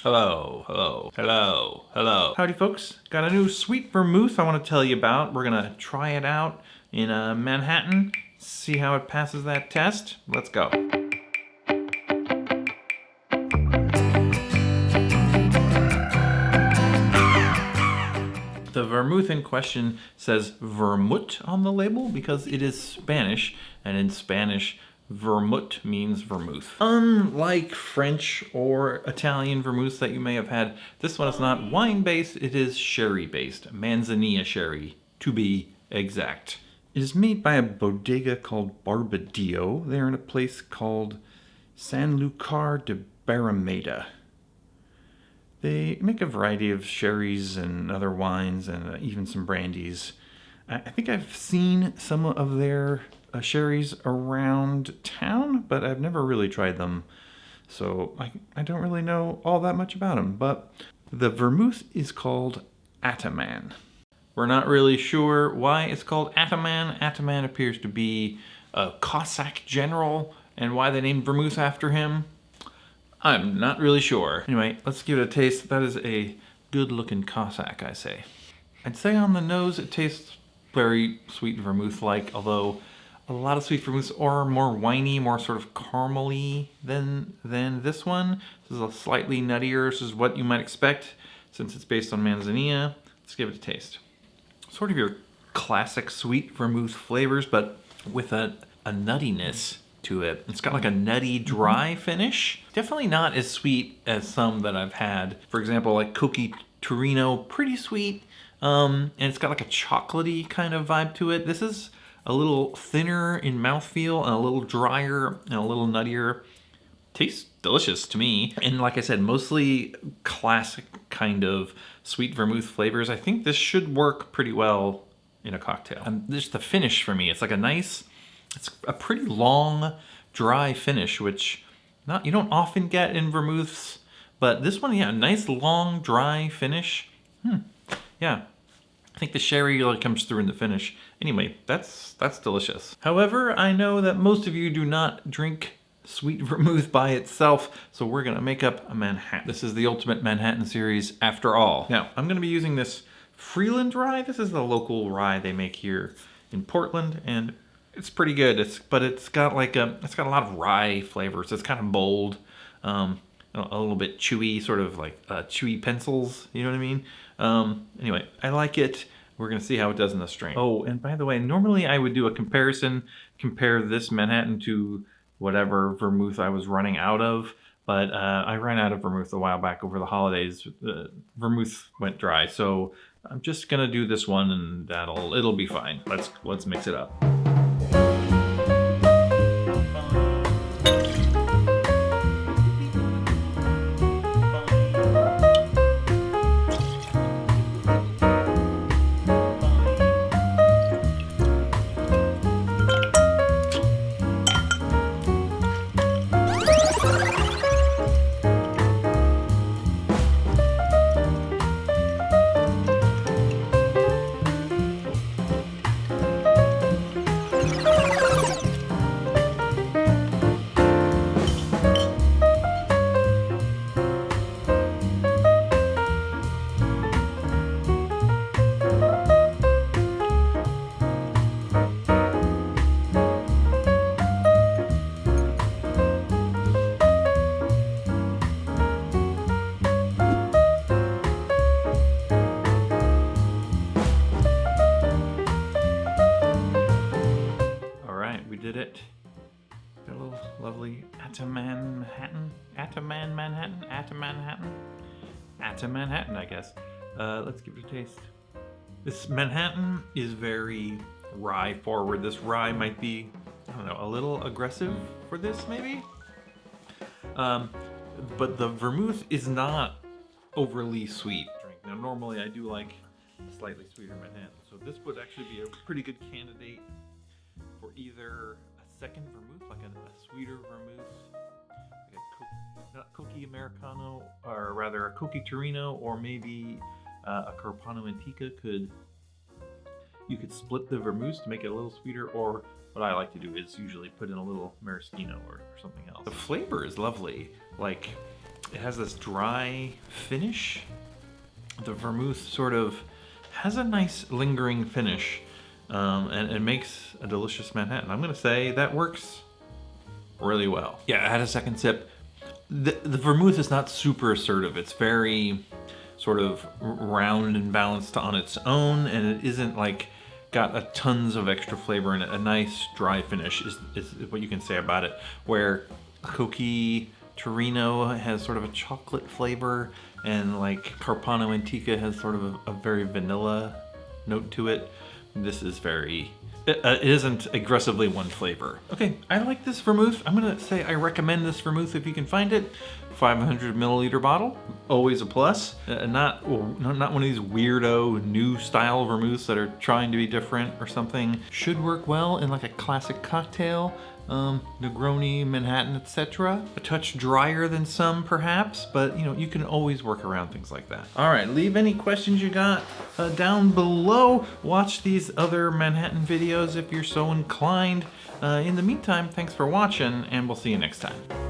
Hello, hello, hello, hello. Howdy folks, got a new sweet vermouth I want to tell you about. We're gonna try it out in Manhattan, see how it passes that test. Let's go. The vermouth in question says Vermut on the label because it is Spanish, and in Spanish, Vermut means vermouth. Unlike French or Italian vermouths that you may have had, this one is not wine-based, it is sherry-based. Manzanilla sherry, to be exact. It is made by a bodega called Barbadillo. They're in a place called Sanlúcar de Barrameda. They make a variety of sherries and other wines and even some brandies. I think I've seen some of their sherries around town, but I've never really tried them. So I don't really know all that much about them. But the vermouth is called Ataman. We're not really sure why it's called Ataman. Ataman appears to be a Cossack general, and why they named vermouth after him, I'm not really sure. Anyway, let's give it a taste. That is a good-looking Cossack, I say. I'd say on the nose it tastes very sweet vermouth-like, although a lot of sweet vermouths are more winey, more sort of caramely than this one. This is a slightly nuttier. This is what you might expect since it's based on Manzanilla. Let's give it a taste. Sort of your classic sweet vermouth flavors, but with a nuttiness to it. It's got like a nutty, dry finish. Definitely not as sweet as some that I've had. For example, like Cookie Torino, pretty sweet. And it's got like a chocolatey kind of vibe to it. This is a little thinner in mouthfeel and a little drier and a little nuttier. Tastes delicious to me. And like I said, mostly classic kind of sweet vermouth flavors. I think this should work pretty well in a cocktail. And just the finish for me, it's like a nice, it's a pretty long, dry finish, which you don't often get in vermouths. But this one, yeah, nice, long, dry finish. Yeah. I think the sherry really comes through in the finish. Anyway, that's delicious. However, I know that most of you do not drink sweet vermouth by itself, so we're gonna make up a Manhattan. This is the ultimate Manhattan series after all. Now, I'm gonna be using this Freeland rye. This is the local rye they make here in Portland, and it's pretty good. It's got a lot of rye flavors. It's kind of bold, a little bit chewy, sort of like chewy pencils. You know what I mean? Anyway, I like it. We're gonna see how it does in the strain. Oh, and by the way, normally I would do a comparison, compare this Manhattan to whatever vermouth I was running out of, but I ran out of vermouth a while back over the holidays. Vermouth went dry, so I'm just gonna do this one, and it'll be fine. Let's mix it up. Did it. Got a little lovely Ataman Manhattan. Ataman Manhattan? Ataman Manhattan? Ataman Manhattan, I guess. Let's give it a taste. This Manhattan is very rye forward. This rye might be, I don't know, a little aggressive for this maybe? But the vermouth is not overly sweet. Now normally I do like slightly sweeter Manhattan, so this would actually be a pretty good candidate for either a second vermouth, like a sweeter vermouth, like a Cookie Americano, or rather a Cookie Torino, or maybe a Carpano Antica. You could split the vermouth to make it a little sweeter, or what I like to do is usually put in a little maraschino or something else. The flavor is lovely. Like, it has this dry finish. The vermouth sort of has a nice lingering finish, and it makes a delicious Manhattan. I'm gonna say that works really well. Yeah, I had a second sip. The vermouth is not super assertive. It's very sort of round and balanced on its own, and it isn't like got a tons of extra flavor in it. A nice dry finish is what you can say about it. Where Coqui Torino has sort of a chocolate flavor, and like Carpano Antica has sort of a very vanilla note to it. This is very, it isn't aggressively one flavor. Okay, I like this vermouth. I'm gonna say I recommend this vermouth if you can find it. 500 milliliter bottle, always a plus. Not one of these weirdo new style vermouths that are trying to be different or something. Should work well in like a classic cocktail. Negroni, Manhattan, etc. A touch drier than some perhaps, but you can always work around things like that. All right, leave any questions you got down below. Watch these other Manhattan videos if you're so inclined. In the meantime, thanks for watching, and we'll see you next time.